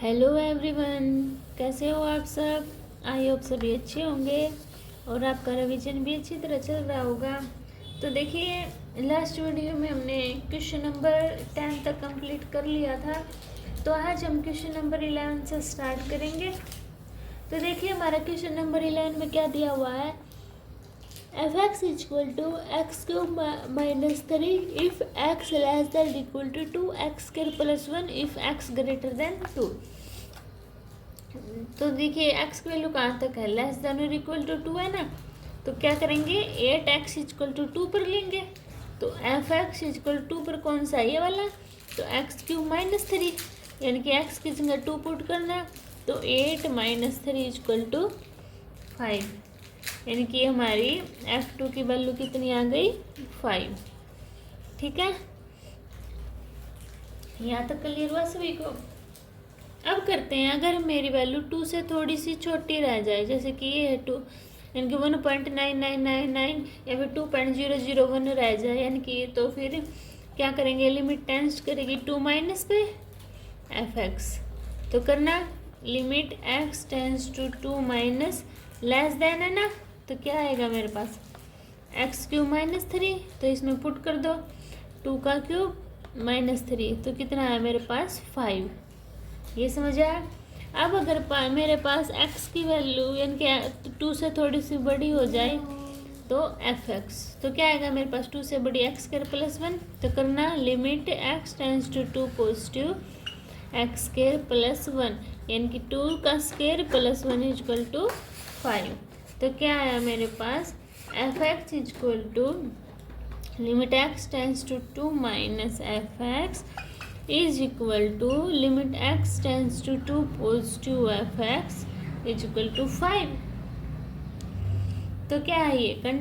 Hello everyone, कैसे हो आप सब। आई होप सभी अच्छे होंगे और आपका रिवीजन भी अच्छी तरह चल रहा होगा। तो देखिए, लास्ट वीडियो में हमने क्वेश्चन नंबर 10 तक कंप्लीट कर लिया था। तो आज हम क्वेश्चन नंबर 11 से स्टार्ट करेंगे। तो देखिए, हमारा क्वेश्चन नंबर 11 में क्या दिया हुआ है। F x equal to X cube minus 3 if x less than equal to 2x square plus 1 if x greater than 2। तो देखिए, x की वैल्यू कहाँ तक है, लेस देन और इक्वल टू 2 है ना। तो क्या करेंगे, 8x इक्वल टू 2 पर लेंगे। तो एफ एक्स इक्वल 2 पर कौन सा है, ये वाला। तो एक्स क्यूब माइनस 3 यानी कि x की जगह 2 पुट करना। तो 8 माइनस 3 इक्वल टू 5 यानी कि हमारी f2 की वैल्यू कितनी आ गई, 5। ठीक है, यहाँ तक क्लियर हुआ सभी को। अब करते हैं, अगर मेरी वैल्यू 2 से थोड़ी सी छोटी रह जाए, जैसे कि ये है 2 यानी कि 1.9999 या फिर 2.001 रह जाए यानी कि, तो फिर क्या करेंगे, लिमिट टेंस करेगी 2 माइनस पे एफ एक्स। तो करना limit x tends to 2 minus less than है ना। तो क्या आएगा मेरे पास, एक्स क्यूब माइनस 3। तो इसमें पुट कर दो 2 का क्यूब माइनस 3, तो कितना है मेरे पास 5। ये समझ आया। अब अगर मेरे पास x की वैल्यू यानी कि 2 से थोड़ी सी बड़ी हो जाए तो एफ एक्स। तो क्या आएगा मेरे पास, 2 से बड़ी x स्क्वायर प्लस 1। तो करना limit x tends to 2 positive x square plus 1 यानी कि 2 का स्क्वायर प्लस 1 इक्वल टू 5। तो क्या आया मेरे पास, f x equal to limit x tends to 2 minus f x is equal to limit x tends to 2 positive f x is equal to 5। तो क्या है ये,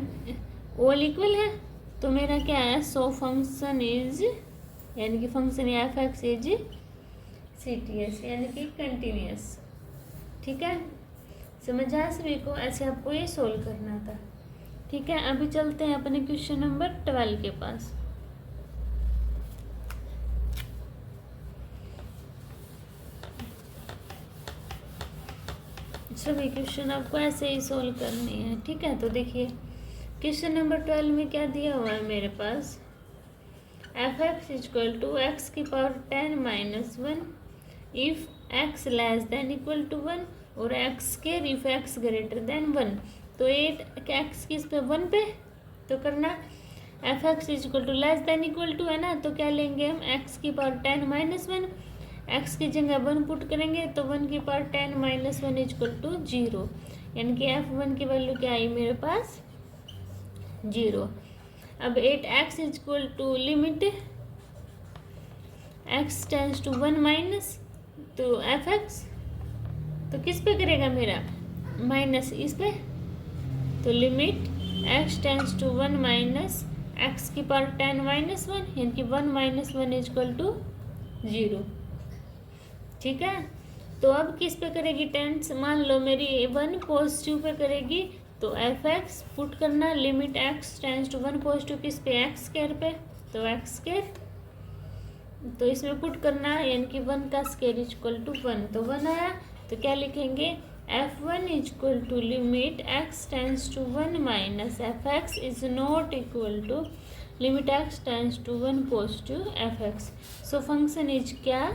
ऑल इक्वल है। तो मेरा क्या है, सो फंक्शन इज यानी कि function F x is CTS यानी कि कंटिन्यूस। ठीक है, समझ आया सभी को। ऐसे आपको ये सोल्व करना था। ठीक है, अभी चलते हैं अपने क्वेश्चन नंबर 12 के पास। सभी क्वेश्चन आपको ऐसे ही सोल्व करने हैं। ठीक है, तो देखिए क्वेश्चन नंबर 12 में क्या दिया हुआ है मेरे पास, f x equal to x की power 10 minus 1 if x less than equal to 1 और x square if x greater than 1। तो 8 एक्स किस पे, 1 पे। तो करना F x equal to less than equal to है ना। तो क्या लेंगे हम, एक्स की पावर 10 माइनस 1, एक्स की जगह 1 पुट करेंगे। तो 1 की पावर 10 माइनस 1 इक्वल टू 0 यानी कि f1 की वैल्यू क्या आई मेरे पास, 0। अब 8x equal to limit x tends to 1 minus, तो एफ एक्स तो किस पे करेगा मेरा, माइनस इस पे। तो limit x tends to 1 minus x की पावर 10 माइनस 1 यानी कि 1 माइनस 1 इक्वल टू 0। ठीक है, तो अब किस पे करेगी टेंस, मान लो मेरी 1 पॉजिटिव पे करेगी। तो एफ एक्स पुट करना limit x tends to 1 positive किस पे, एक्स स्क्वायर पे। तो एक्स स्क्वायर, तो इसमें पुट करना यानी कि 1 का स्क्वायर इक्वल टू 1। तो 1 आया। तो क्या लिखेंगे, f1 equal to limit x tends to 1 minus f x is not equal to limit x tends to 1 positive f x. So function is क्या,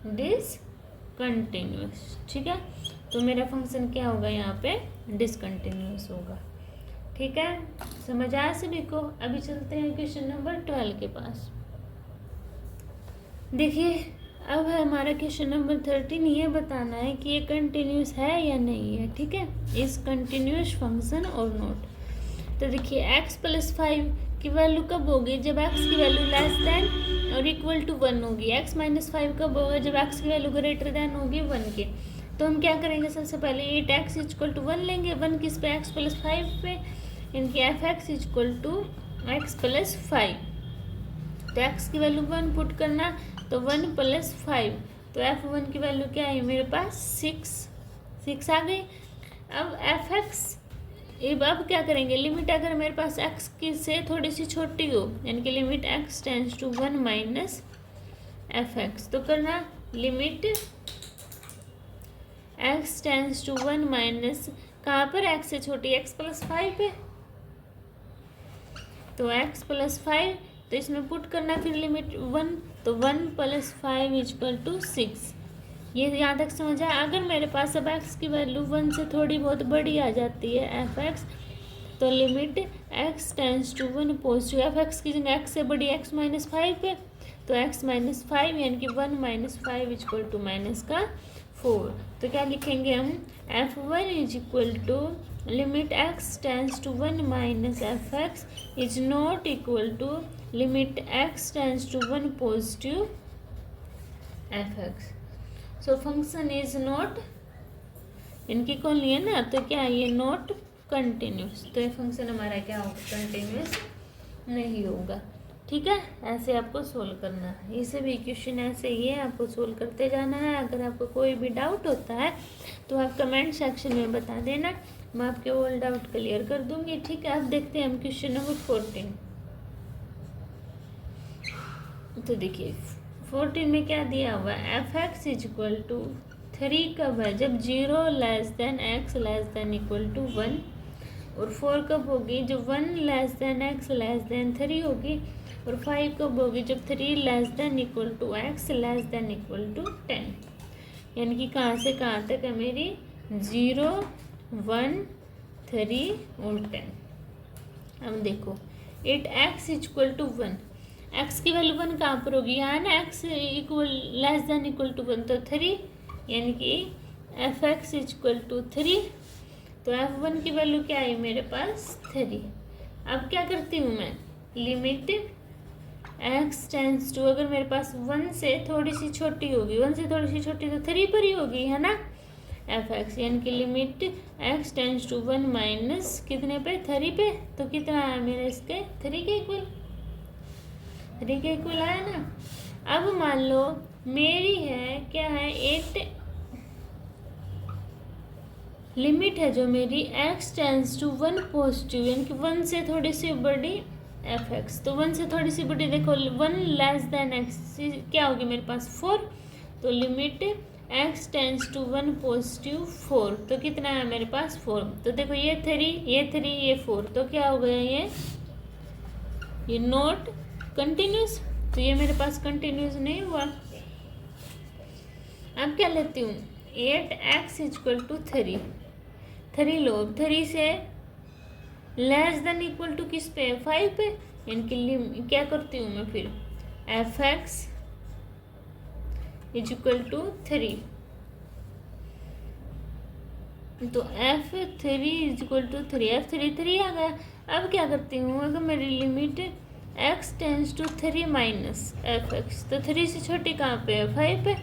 डिसकंटिन्यूस। ठीक है, तो मेरा फंक्शन क्या होगा, यहाँ पे डिसकंटिन्यूस होगा। ठीक है, समझ आया सभी को। अभी चलते हैं क्वेश्चन नंबर 12 के पास। देखिए, अब है हमारा क्वेश्चन नंबर 13, ये बताना है कि ये कंटिन्यूस है या नहीं है। ठीक है, इस कंटिन्यूस फंक्शन और नोट। तो देखिए, x प्लस 5 की वैल्यू कब होगी, जब x की वैल्यू लेस देन और इक्वल टू 1 होगी। x माइनस 5 कब होगा, जब x की वैल्यू ग्रेटर देन होगी 1 के। तो हम क्या करेंगे, सबसे पहले 8x इक्वल टू 1 लेंगे, 1 किस पे, x प्लस 5 पे, इनकी f x equal to x plus 5। तो x की वैल्यू 1 पुट करना, तो 1 प्लस 5। तो f1 की वैल्यू क्या है मेरे पास, 6 आ गई। अब एफ एक्स, अब क्या करेंगे, लिमिट अगर मेरे पास x की से थोड़ी सी छोटी हो यानी कि limit x tends to 1 minus f x. तो करना limit x tends to 1 minus कहाँ पर x से छोटी x प्लस 5 है, तो x प्लस 5, तो इसमें पुट करना फिर लिमिट 1, तो 1 प्लस 5 इक्वल टू 6। ये यहाँ तक समझ आया। अगर मेरे पास अब x की वैल्यू 1 से थोड़ी बहुत बड़ी आ जाती है f(x), तो limit x tends to 1 positive, f(x) की जगह x से बड़ी x माइनस 5 है, तो x माइनस 5 यानी कि 1 माइनस 5 इक्वल टू माइनस का 4। तो क्या लिखेंगे हम, f1 is equal to limit x tends to 1 minus f(x) is not equal to limit x tends to 1 positive f(x). So function is not, इनकी कौन लिए ना, तो क्या ये नॉट कंटिन्यूस, तो ये फंक्शन हमारा क्या होगा, कंटिन्यूस नहीं होगा। ठीक है, ऐसे आपको सोल्व करना है। ये सभी क्वेश्चन ऐसे ही है, आपको सोल्व करते जाना है। अगर आपको कोई भी डाउट होता है तो आप कमेंट सेक्शन में बता देना, मैं आपके ऑल डाउट क्लियर कर दूंगी। ठीक है, अब देखते हैं हम क्वेश्चन नंबर 14। तो देखिए 14 में क्या दिया हुआ है, f(x) इज इक्वल टू 3 कब है, जब 0 less than x less than equal to 1, और 4 कब होगी, जब 1 less than x less than 3 होगी, और 5 कब होगी, जब 3 less than equal to x less than equal to 10। यानी कि कहाँ से कहाँ तक है मेरी, 0, 1, 3 और 10। अब देखो 8x इक्वल टू 1, x की वैल्यू 1 कहाँ पर होगी, यहाँ ना x equal less than equal to 1, तो 3, यानी कि f(x) इक्वल टू 3, तो f1 की वैल्यू क्या है मेरे पास 3। अब क्या करती हूँ मैं, लिमिट x टेंस टू, अगर मेरे पास 1 से थोड़ी सी छोटी होगी, 1 से थोड़ी सी छोटी तो 3 पर ही होगी, है ना, f(x), यानी कि limit x tends to 1 minus कितने पे, 3 पे, तो कितना है मेरे इसके 3 के इक्वल, 3 के इक्वल आया ना। अब मान लो मेरी है क्या है 8, लिमिट है जो मेरी x टेंस टू 1 पॉजिटिव, यानी कि 1 से थोड़ी सी बड़ी f(x), तो 1 से थोड़ी सी बड़ी देखो 1 लेस देन x क्या होगी मेरे पास 4, तो limit x tends to 1 positive 4, तो कितना है मेरे पास 4। तो देखो ये 3, ये 3, ये 4, तो क्या हो गया ये नॉट कंटिन्यूस, तो ये मेरे पास कंटिन्यूस नहीं हुआ। अब क्या लेती हूँ, 8x इक्वल टू 3, 3 लो, 3 से लेस देन इक्वल टू किस पे, 5 पे, यानी कि क्या करती हूँ मैं फिर, f(x) इज इक्वल टू 3, तो f(3) is equal to 3, f(3) 3 आ गया। अब क्या करती हूँ, अगर मेरी limit x tends to 3 minus f(x), तो 3 से छोटी कहाँ पे है, 5 पे,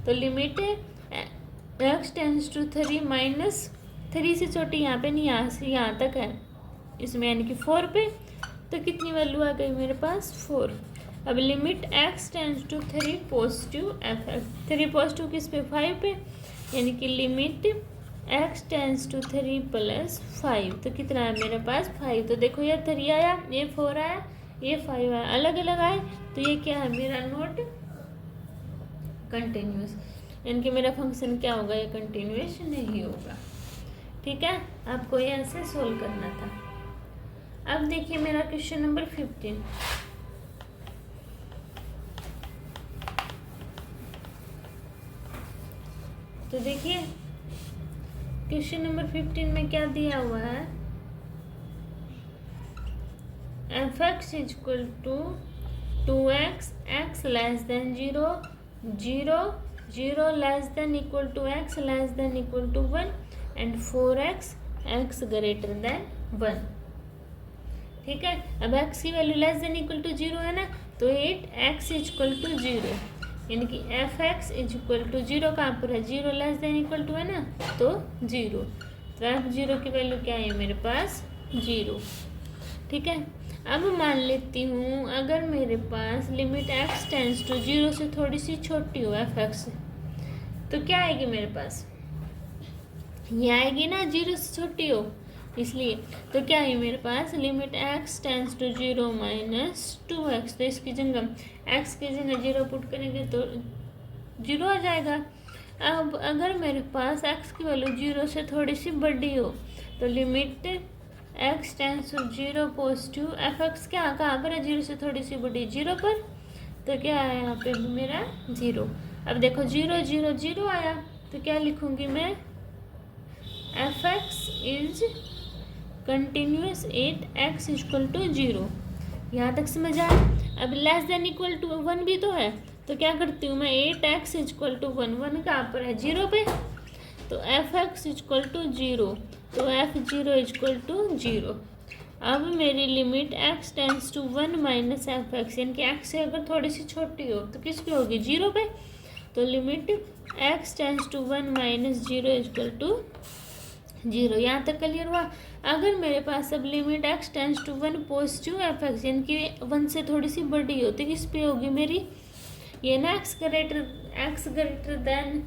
तो limit x tends to 3 minus 3 से छोटी यहाँ पे नहीं, यहाँ से यहाँ तक है इसमें, यानी कि 4 पे, तो कितनी वैल्यू आ गई मेरे पास 4। अब limit x tends to 3 positive f(x), 3 positive किस पे, 5 पे, यानी कि limit x tends to 3 plus 5, तो कितना है मेरे पास 5। तो देखो ये 3 आया, ये 4 आया, ये 5 आया, अलग अलग आए, तो ये क्या है मेरा नॉट कंटिन्यूस, यानी कि मेरा फंक्शन क्या होगा, ये कंटिन्यूस नहीं होगा। ठीक है, आपको ये ऐसे सोल्व करना था। अब देखिए मेरा क्वेश्चन नंबर 15। तो देखिए क्वेश्चन नंबर 15 में क्या दिया हुआ है, f(x) equal to 2x, x less than 0, 0, 0 less than equal to x less than equal to 1, and 4x, x greater than 1। ठीक है, अब x की value less than equal to 0 है ना, तो 8x इक्वल टू 0, यानी कि f(x) इक्वल टू 0 कहाँ पर है, 0 लेस देन इक्वल टू है ना, तो 0, तो f(0) की वैल्यू क्या है मेरे पास 0। ठीक है, अब मान लेती हूँ अगर मेरे पास लिमिट x टेंस टू 0 से थोड़ी सी छोटी हो f(x), तो क्या आएगी मेरे पास, ये आएगी ना 0 से छोटी हो, इसलिए तो क्या है मेरे पास limit x tends to 0 minus 2x, तो इसकी जगह x की जगह 0 पुट करेंगे तो जीरो आ जाएगा। अब अगर मेरे पास x की वैल्यू जीरो से थोड़ी सी बड़ी हो तो limit x tends to zero positive f x क्या कहाँ पर है, जीरो से थोड़ी सी बड़ी जीरो पर, तो क्या है यहाँ पे मेरा जीरो। अब देखो जीरो जीरो जीरो आया तो क्या लिखूँगी मैं, f x is continuous at x equal to zero. यहाँ तक समझ आया। अब less than equal to one भी तो है, तो क्या करती हूँ मैं, at x equal to one, one कहाँ पर है, जीरो पे, तो f x equal to zero, तो f zero equal to zero. अब मेरी limit x tends to one minus f x, यानी कि एक्स से अगर थोड़ी सी छोटी हो तो किस पे होगी, जीरो पे, तो limit x tends to one minus zero equal to zero. यहाँ तक क्लियर हुआ। अगर मेरे पास अब limit x tends to one positive f x, यानी कि वन से थोड़ी सी बड़ी हो तो किस पे होगी मेरी, ये ना एक्स ग्रेटर देन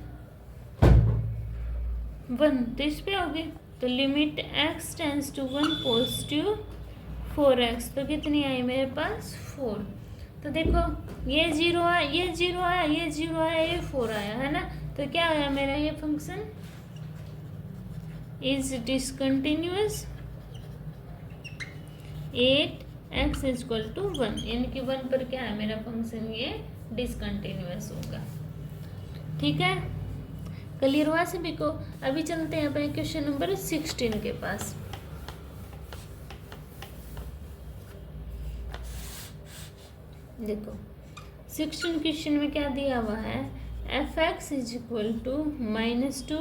वन, तो इस पे होगी, तो limit x tends to one positive four x, तो कितनी आई मेरे पास, फोर। तो देखो ये जीरो आया, ये जीरो आया, ये जीरो आया, ये फोर आया, है ना, तो क्या आया मेरा, ये function is discontinuous at x equal to one, यानी कि वन पर क्या है मेरा फंक्शन, ये डिसकंटिन्यूअस होगा। ठीक है, क्लियर हुआ सभी को। अभी चलते हैं अपने क्वेश्चन नंबर 16 के पास। देखो 16 क्वेश्चन में क्या दिया हुआ है, F x is equal to minus two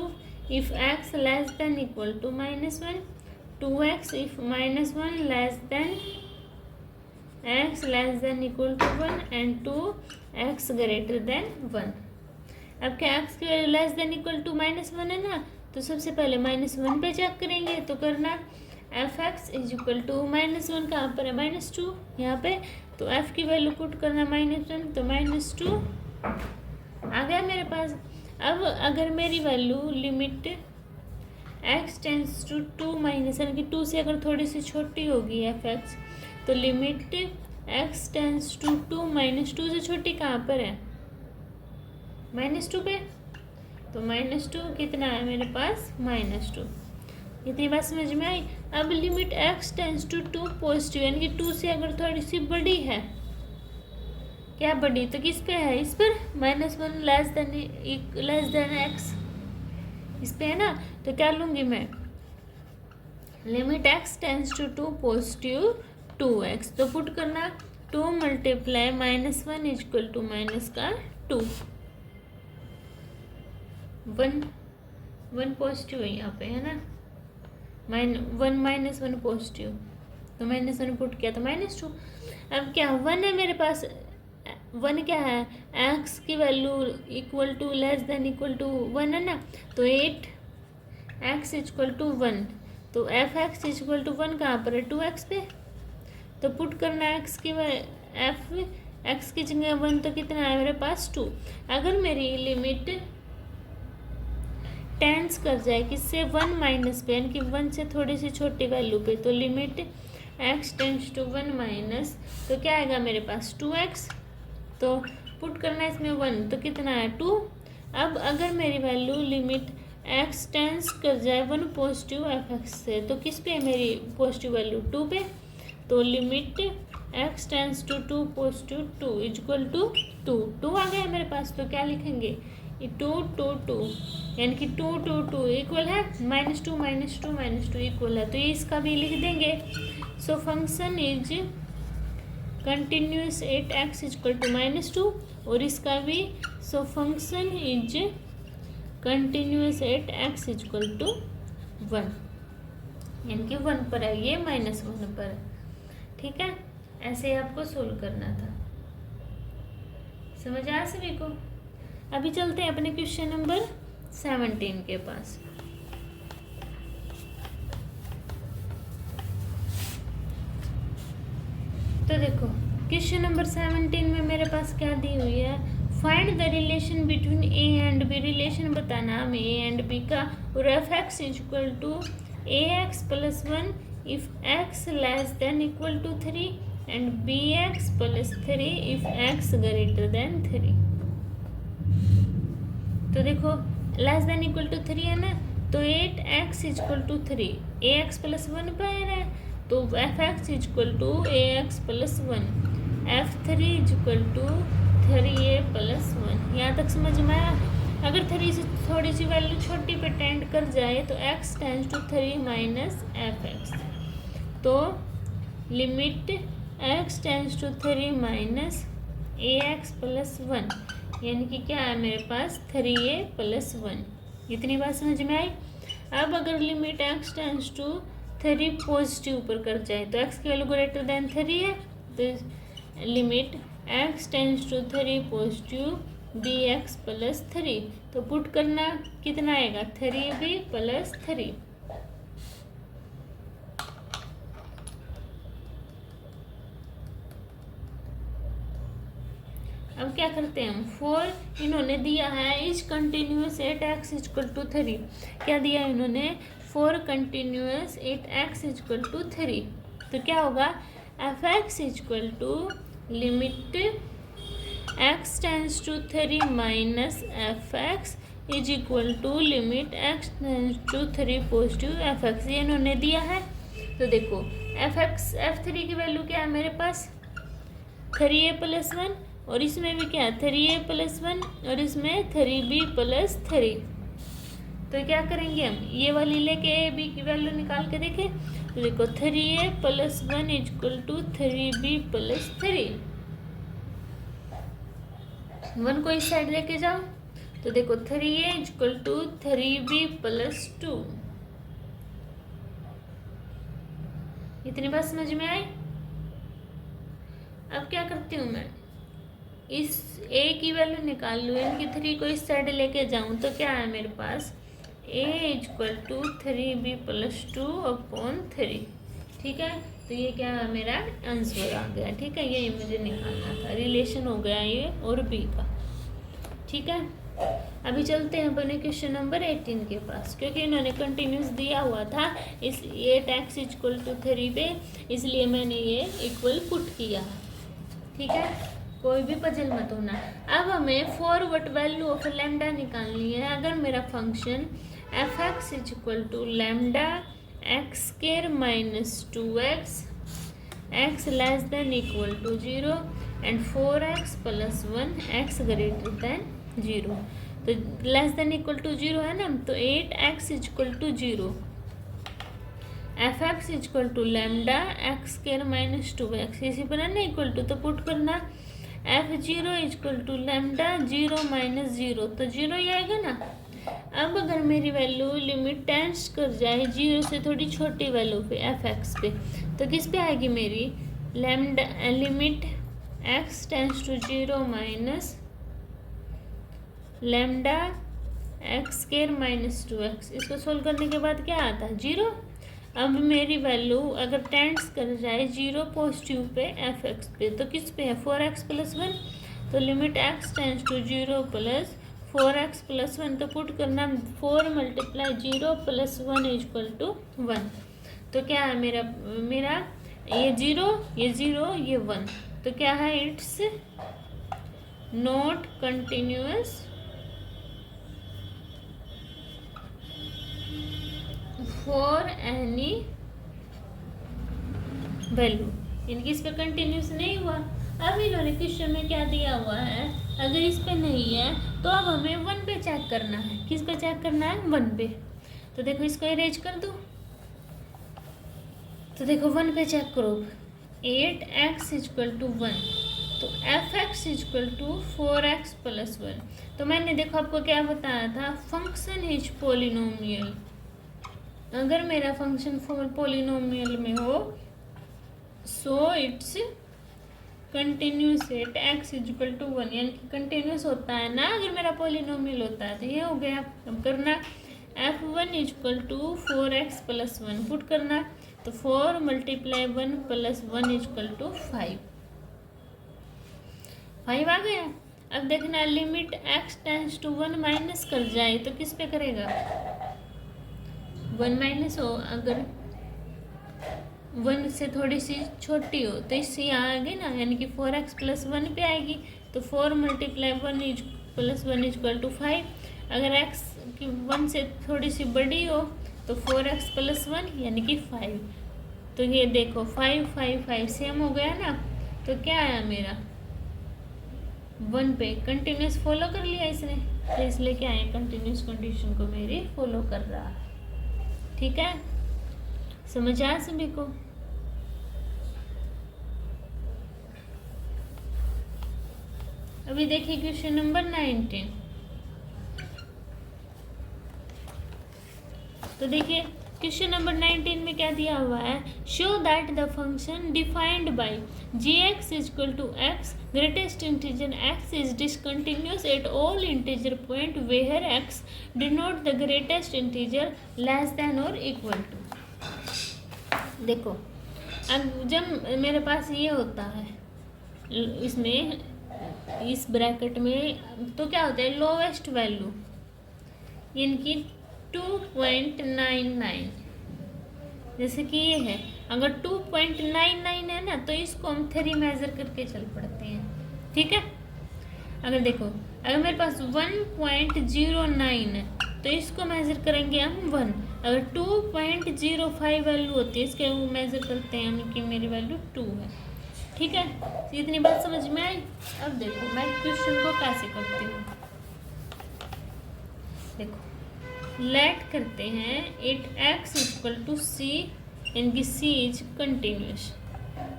if x less than equal to minus one, two x if minus one less than x less than equal to one and two x greater than one. अब क्या x की value less than equal to minus one है ना, तो सबसे पहले minus one पे check करेंगे, तो करना F x is equal to minus one कहाँ पर है, माइनस टू यहाँ पे, तो एफ की वैल्यू पुट करना माइनस वन, तो माइनस टू आ गया मेरे पास। अब अगर मेरी value limit x tends to two minus, यानी कि टू से अगर थोड़ी सी छोटी होगी एफ एक्स, तो limit x tends to two minus two से छोटी कहाँ पर है, माइनस टू पे, तो माइनस टू कितना है मेरे पास, माइनस टू। इतनी बात समझ में आई। अब limit x tends to two positive, यानी कि टू से अगर थोड़ी सी बड़ी है, क्या बड़ी, तो किस पे है, इस पर, minus one less than x, इस पे है ना, तो क्या लूँगी मैं, limit x tends to two positive two x, तो पुट करना two multiply minus one equal to minus का टू, वन पॉजिटिव है यहाँ पे, है ना, वन माइनस वन पॉजिटिव, तो माइनस वन पुट किया तो माइनस टू। अब क्या वन है मेरे पास, वन क्या है, एक्स की value equal to less than equal to one है ना, तो at x equal to one, तो f x equal to one कहाँ पर है, टू एक्स पे, तो पुट करना एक्स की एफ एक्स की जगह वन, तो कितना है मेरे पास टू। अगर मेरी लिमिट टेंस कर जाए किससे, वन माइनस पे, यानी कि वन से थोड़ी सी छोटी वैल्यू पे, तो limit x tends to one minus, तो क्या आएगा मेरे पास टू एक्स, तो पुट करना है इसमें वन, तो कितना है टू। अब अगर मेरी वैल्यू लिमिट एक्स टेंस कर जाए वन पॉजिटिव एफ एक्स से, तो किस पे है मेरी पॉजिटिव वैल्यू, टू पे, तो limit x tends to two positive two equal to two, two आ गया मेरे पास, तो क्या लिखेंगे, टू टू टू, यानी कि टू टू टू इक्वल है minus two minus two minus two equal है, तो ये इसका भी लिख देंगे। So function is continuous at x equal to minus two, और इसका भी, so function is continuous at x equal to one, यानी कि वन पर है, ये माइनस वन पर है। ठीक है, ऐसे आपको सोल्व करना था। समझ आया सभी को। अभी चलते हैं अपने क्वेश्चन नंबर 17 के पास। तो देखो क्वेश्चन नंबर 17 में मेरे पास क्या दी हुई है, find the relation between a and b. Relation बताना हमें ए एंड बी का, और f x equal to a x plus one if x less than equal to three and b x plus three if x greater than three. तो देखो less than equal to 3 है ना, तो 8x equal to 3, ax plus 1 पे आ रहा है, तो fx equal to ax plus 1, f3 equal to 3a plus 1। यहाँ तक समझ में आया? अगर 3 से थोड़ी सी वैल्यू छोटी पे टेंड कर जाए तो x tends to 3 minus fx, तो limit x tends to 3 minus ax plus 1, यानी कि क्या है मेरे पास 3a प्लस 1। इतनी बात समझ में आई? अब अगर limit x tends to 3 positive पर कर जाए तो x की वैल्यू ग्रेटर देन 3 है, तो limit x tends to 3 positive bx plus 3, तो पुट करना कितना आएगा 3b प्लस 3। अब क्या करते हैं हम, 4 इन्होंने दिया है is continuous 8x equal to 3, क्या दिया इन्होंने 4 कंटिन्यूस 8x इक्वल टू 3, तो क्या होगा fx equal to limit x tends to 3 minus fx is equal to limit x tends to 3 positive fx, ये इन्होंने दिया है। तो देखो f3 की वैल्यू क्या है मेरे पास 3a प्लस 1, और इसमें भी क्या है 3a प्लस 1, और इसमें 3b प्लस 3। तो क्या करेंगे हम, ये वाली लेके ए बी की वैल्यू निकाल के देखें, तो देखो 3a plus 1 equal to 3b plus 3, 1 को इस साइड लेके जाओ, तो देखो 3a equal to 3b plus 2। इतनी बात समझ में आई? अब क्या करती हूँ मैं, इस a की वैल्यू निकाल लूँ, इनकी 3 को इस साइड लेके जाऊँ, तो क्या है मेरे पास a equal to 3b plus 2 upon 3। ठीक है, तो ये क्या है मेरा आंसर आ गया। ठीक है, ये मुझे निकालना था, रिलेशन हो गया ये और b का। ठीक है, अभी चलते हैं अपने क्वेश्चन नंबर 18 के पास, क्योंकि इन्होंने कंटिन्यूस दिया हुआ था इस 8x इक्वल टू 3 पे, इसलिए मैंने ये इक्वल पुट किया। ठीक है, कोई भी पजल मत होना। अब हमें फॉरवर्ड वैल्यू ऑफ लैम्डा निकालनी है। अगर मेरा function f(x) equal to lambda x square minus 2x, x less than equal to 0 and 4x plus 1 x greater than 0, तो लेस देन इक्वल टू 0 है ना, तो 8x equal to 0, f(x) equal to lambda x square minus 2x, इसी पर है ना equal to, तो put करना f0 equal to lambda 0 minus 0, तो 0 ही आएगा ना। अब अगर मेरी वैल्यू लिमिट टेंड्स कर जाए 0 से थोड़ी छोटी वैल्यू पे f(x) पे, तो किस पे आएगी मेरी lambda limit x tends to 0 minus lambda x square minus 2x। इसको सोल्व करने के बाद क्या आता है 0। अब मेरी वैल्यू अगर टेंड्स कर जाए 0 पॉजिटिव पे f(x) पे, तो किस पे है 4x प्लस 1, तो limit x tends to 0 plus 4x plus 1, तो पुट करना 4 मल्टीप्लाई 0 प्लस 1 इक्वल टू 1, तो क्या है मेरा ये 0 ये 0 ये 1, तो क्या है it's not continuous for any value, इनकी इस पर कंटिन्यूस नहीं हुआ। अब इन्होंने क्वेश्चन में क्या दिया हुआ है, अगर इस पे नहीं है तो अब हमें 1 पे चेक करना है। किस पे चेक करना है 1 पे, तो देखो इसको इरेज कर दो, तो देखो 1 पे चेक करो 8x इक्वल टू 1, तो f(x) equal to 4x plus 1, तो मैंने देखो आपको क्या बताया था फंक्शन इज पोलिनोमियल। अगर मेरा फंक्शन पोलिनोमियल में हो so it's continuous at x equal to 1, यानी कि कंटिन्यूस होता है ना अगर मेरा पोलिनोमियल होता है, तो ये हो गया। अब करना f1 equal to 4x plus 1 put करना, तो 4 मल्टीप्लाई 1 प्लस 1 इक्वल टू 5 आ गया। अब देखना limit x tends to 1 minus कर जाए तो किस पे करेगा 1 माइनस हो, अगर 1 से थोड़ी सी छोटी हो तो इससे यहाँ आएगी ना, यानी कि 4x प्लस 1 पे आएगी, तो 4 मल्टीप्लाई 1 प्लस 1 इक्वल टू 5। अगर x की 1 से थोड़ी सी बड़ी हो तो 4x + 1 यानी कि 5। तो ये देखो 5 5 5 सेम हो गया ना, तो क्या आया मेरा 1 पे कंटिन्यूस फॉलो कर लिया इसने, तो इसलिए क्या है कंटिन्यूस कंडीशन को मेरी फॉलो कर रहा है। ठीक है, समझ आया सभी को? अभी देखिए क्वेश्चन नंबर 19। तो देखिए क्वेश्चन नंबर 19 में क्या दिया हुआ है, show that the function defined by gx = x greatest integer x is discontinuous at all integer point where x denote the greatest integer less than और इक्वल टू। देखो अब जब मेरे पास ये होता है इसमें इस ब्रैकेट में, तो क्या होता है लोवेस्ट वैल्यू इनकी 2.99, जैसे कि ये है, अगर 2.99 है ना तो इसको हम 3 मेजर करके चल पड़ते हैं। ठीक है, अगर देखो अगर मेरे पास 1.09 है तो इसको मेजर करेंगे हम 1। अगर 2.05 वैल्यू होती है इसके वो मेजर करते हैं हम कि मेरी वैल्यू 2 है। ठीक है, तो इतनी बात समझ में आई। अब देखो मैं क्वेश्चन को कैसे करती हूँ, देखो लेट करते हैं इट x = c इनकी c इज कंटिन्यूस,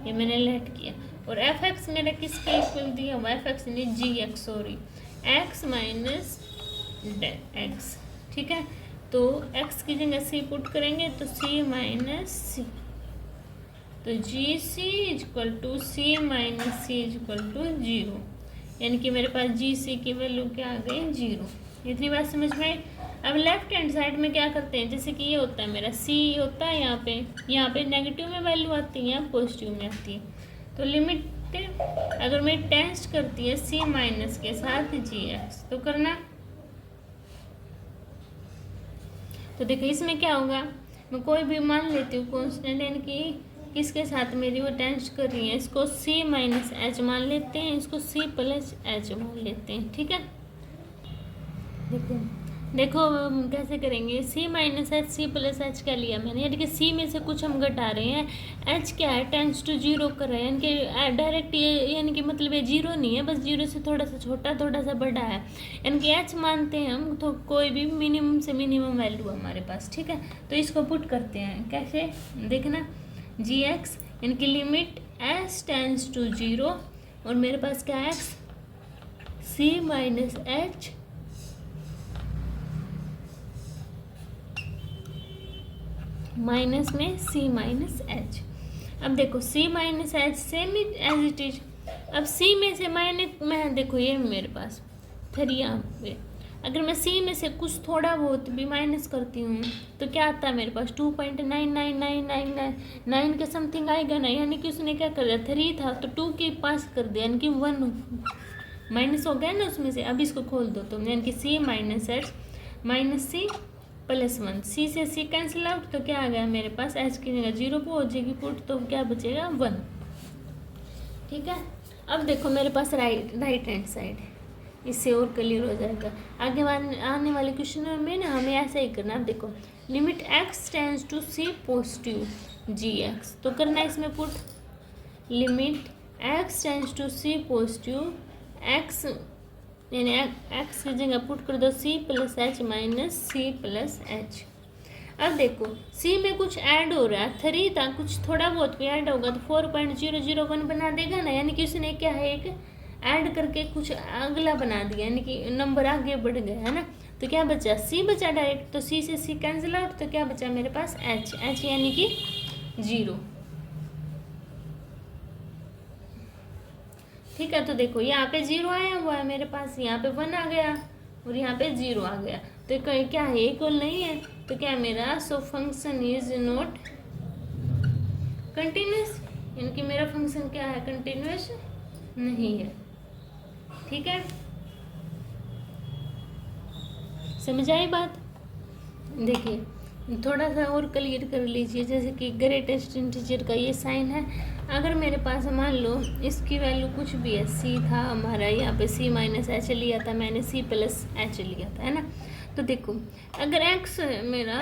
ये मैंने लेट किया, और f(x) मेरा किसके इक्वल दिया हुआ, f(x) यानी gx, sorry x minus x। ठीक है, तो x की जगह c पुट करेंगे तो c माइनस c, तो gc = c माइनस c = 0, यानी कि मेरे पास gc की वैल्यू क्या आ गई 0। इतनी बात समझ में आई। अब लेफ्ट हैंड साइड में क्या करते हैं, जैसे कि ये होता है मेरा c होता है, यहाँ पे नेगेटिव में वैल्यू आती है पॉजिटिव में आती है, तो लिमिट अगर मैं टेस्ट करती है c माइनस के साथ gx तो करना, तो देखो इसमें क्या होगा, मैं कोई भी मान लेती हूँ कॉन्स्टेंट, यानी कि किसके साथ मेरी वो टेंस कर रही है, इसको c माइनस एच मान लेते हैं, इसको c प्लस एच मान लेते हैं। ठीक है, देखो कैसे करेंगे, c minus H c plus H क्या लिया मैंने, यानी कि c में से कुछ हम घटा रहे हैं, h क्या है टेंस टू 0 कर रहे हैं, यानी कि डायरेक्ट ये यानी कि मतलब ये 0 नहीं है, बस 0 से थोड़ा सा छोटा थोड़ा सा बड़ा है, यानी कि h मानते हैं हम तो कोई भी मिनिमम से मिनिमम वैल्यू हमारे पास। ठीक है, तो इसको पुट करते हैं कैसे, देखना gx यानी कि लिमिट s टेंस टू 0, और मेरे पास क्या है c माइनस एच माइनस में c माइनस एच। अब देखो c minus h same as it is, अब c में से मैं देखो ये मेरे पास 3 यहाँ पे, अगर मैं c में से कुछ थोड़ा बहुत भी माइनस करती हूँ तो क्या आता है मेरे पास 2.99999 के समथिंग आएगा ना, यानी कि उसने क्या कर दिया 3 था तो 2 के पास कर दिया, यानी कि 1 माइनस हो गया ना उसमें से। अब इसको खोल दो तुम, यानी कि c minus h minus c plus 1, c से c कैंसिल आउट, तो क्या आ गया मेरे पास h की जगह 0 पे हो जाएगी पुट, तो क्या बचेगा 1। ठीक है, अब देखो मेरे पास राइट हैंड साइड है, इससे और क्लियर हो जाएगा। आगे आने वाले क्वेश्चन में ना हमें ऐसा ही करना। अब देखो limit x tends to c positive gx, तो करना इसमें put limit x tends to c positive x, यानी x की जगह पुट कर दो c plus h minus c plus h. अब देखो c में कुछ ऐड हो रहा है, 3 था, कुछ थोड़ा बहुत भी ऐड होगा तो 4.001 बना देगा ना, यानी कि उसने क्या है एक ऐड करके कुछ अगला बना दिया, यानी कि नंबर आगे बढ़ गया है ना। तो क्या बचा c बचा डायरेक्ट, तो c से c कैंसिल आउट, तो क्या बचा मेरे पास h यानी कि 0। ठीक है, तो देखो यहाँ पे 0 आया हुआ है मेरे पास, यहाँ पे 1 आ गया और यहाँ पे 0 आ गया, तो क्या है इक्वल नहीं है, तो क्या मेरा सो फंक्शन इज नॉट कंटिन्यूस, यानी कि मेरा फंक्शन क्या है कंटिन्यूस नहीं है। ठीक है, समझ आई बात। देखिए थोड़ा सा और क्लियर कर लीजिए, जैसे कि ग्रेटेस्ट इंटीजर का ये साइन है। अगर मेरे पास मान लो इसकी वैल्यू कुछ भी है, सी था हमारा, यहाँ पे सी माइनस एच लिया था मैंने, सी प्लस एच लिया था, है ना। तो देखो अगर एक्स मेरा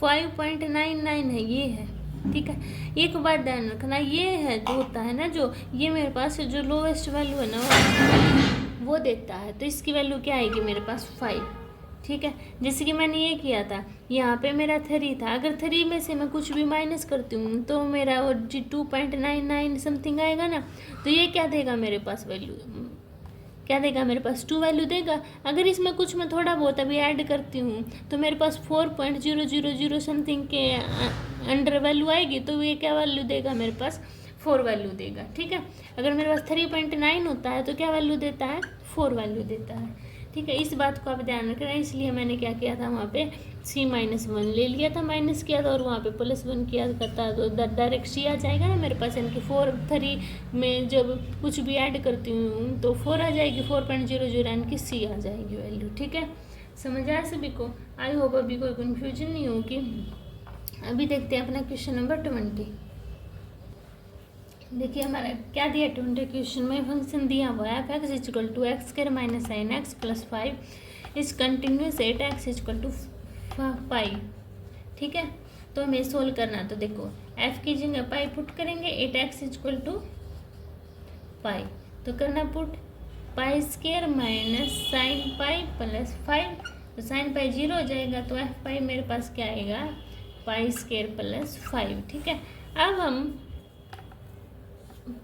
5.99 है, ये है, ठीक है। एक बात ध्यान रखना, ये है जो होता है ना, जो ये मेरे पास जो लोवेस्ट वैल्यू है ना वो देता है, तो इसकी वैल्यू क्या आएगी मेरे पास 5, ठीक है। जैसे कि मैंने ये किया था, यहाँ पे मेरा 3 था, अगर 3 में से मैं कुछ भी माइनस करती हूँ तो मेरा वो 2.99 समथिंग आएगा ना। तो ये क्या देगा मेरे पास वैल्यू, क्या देगा मेरे पास 2 वैल्यू देगा। अगर इसमें कुछ मैं थोड़ा बहुत अभी ऐड करती हूँ तो मेरे पास 4.000 समथिंग के अंडर वैल्यू आएगी, तो ये क्या वैल्यू देगा मेरे पास 4 वैल्यू देगा, ठीक है। अगर मेरे पास 3.9 होता है तो क्या वैल्यू देता है 4 वैल्यू देता है, ठीक है। इस बात को आप ध्यान रखना, इसलिए मैंने क्या किया था, वहाँ पे C-1 ले लिया था, माइनस किया था, और वहाँ पे +1 किया करता तो डायरेक्ट C आ जाएगा ना मेरे पास, यानी कि 3 में जब कुछ भी ऐड करती हूँ तो 4 आ जाएगी, 4.00 यानी कि C आ जाएगी वैल्यू, ठीक है। समझ आया सभी को? आई होप अभी कोई कन्फ्यूजन नहीं होगी। अभी देखते हैं अपना क्वेश्चन नंबर 20। देखिए हमारा क्या दिया 20 क्वेश्चन में, फंक्शन दिया हुआ है f(x = x² - sin x + 5 is continuous at x = 5, ठीक है। तो हमें सोल्व करना, तो देखो f की जगह पाई पुट करेंगे, 8x = 5, तो करना पुट पाई square minus sine pi plus 5, तो साइन पाई 0 हो जाएगा, तो एफ पाई मेरे पास क्या आएगा पाई स्क्वायर प्लस 5, ठीक है। अब हम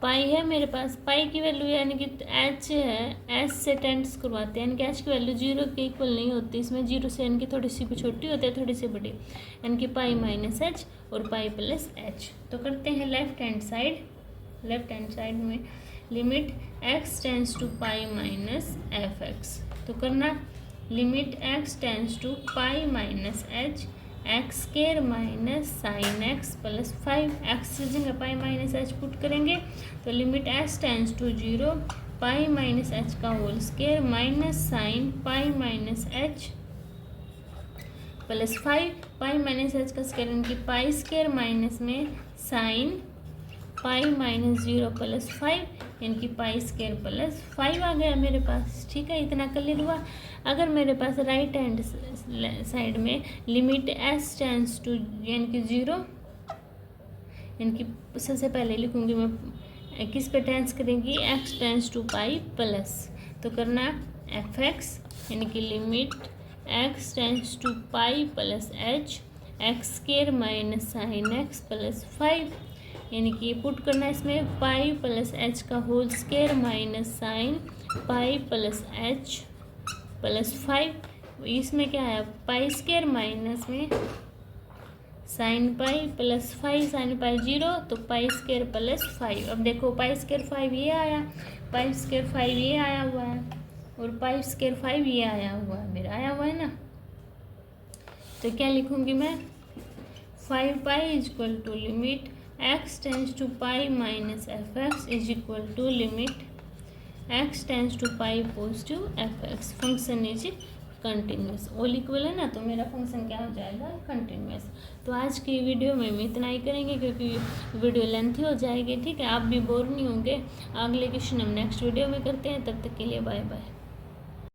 पाई है मेरे पास, पाई की वैल्यू यानी कि एच है, एच से टेंस करवाते हैं, यानी कि एच की वैल्यू 0 के इक्वल नहीं होती, इसमें 0 से यानी कि थोड़ी सी छोटी होती है, थोड़ी सी बड़ी, यानी कि पाई माइनस एच और पाई प्लस एच। तो करते हैं लेफ्ट हैंड साइड में limit x tends to pi minus f x, तो करना limit x tends to pi minus h x² minus sine x plus 5, x की जगह पाई माइनस एच पुट करेंगे, तो limit s tends to 0 pi minus h का whole square minus sine pi minus h plus 5, pi minus h का square यानी कि pi square minus में sine pi minus 0 plus 5 यानी कि पाई स्क्वायर प्लस 5 आ गया मेरे पास, ठीक है। इतना क्लियर हुआ। अगर मेरे पास राइट हैंड साइड में लिमिट s टेंस टू यानी कि 0, यानी कि सबसे पहले लिखूंगी मैं किस पे टेंस करेंगी, x tends to pi plus, तो करना एफ एक्स यानी कि limit x tends to pi plus h x² minus sine x plus 5, यानी कि पुट करना इसमें पाई प्लस एच का whole square minus sine pi plus h plus 5, इसमें क्या है पाई स्क्वायर माइनस में sine pi plus 5, sine pi 0, तो पाई स्क्वायर प्लस 5। अब देखो पाई स्क्वायर 5 ये आया, पाई स्क्वायर 5 ये आया हुआ है, और पाई स्क्वायर 5 ये आया हुआ है, मेरा आया हुआ है ना। तो क्या लिखूंगी मैं 5 pi is equal to limit x tends to pi minus f x is equal to limit x tends to pi positive f x, function is continuous, all equal है ना, तो मेरा फंक्शन क्या हो जाएगा कंटिन्यूस। तो आज की वीडियो में हम इतना ही करेंगे क्योंकि वीडियो लेंथी हो जाएगी, ठीक है। आप भी बोर नहीं होंगे। अगले क्वेश्चन हम नेक्स्ट वीडियो में करते हैं, तब तक के लिए बाय बाय।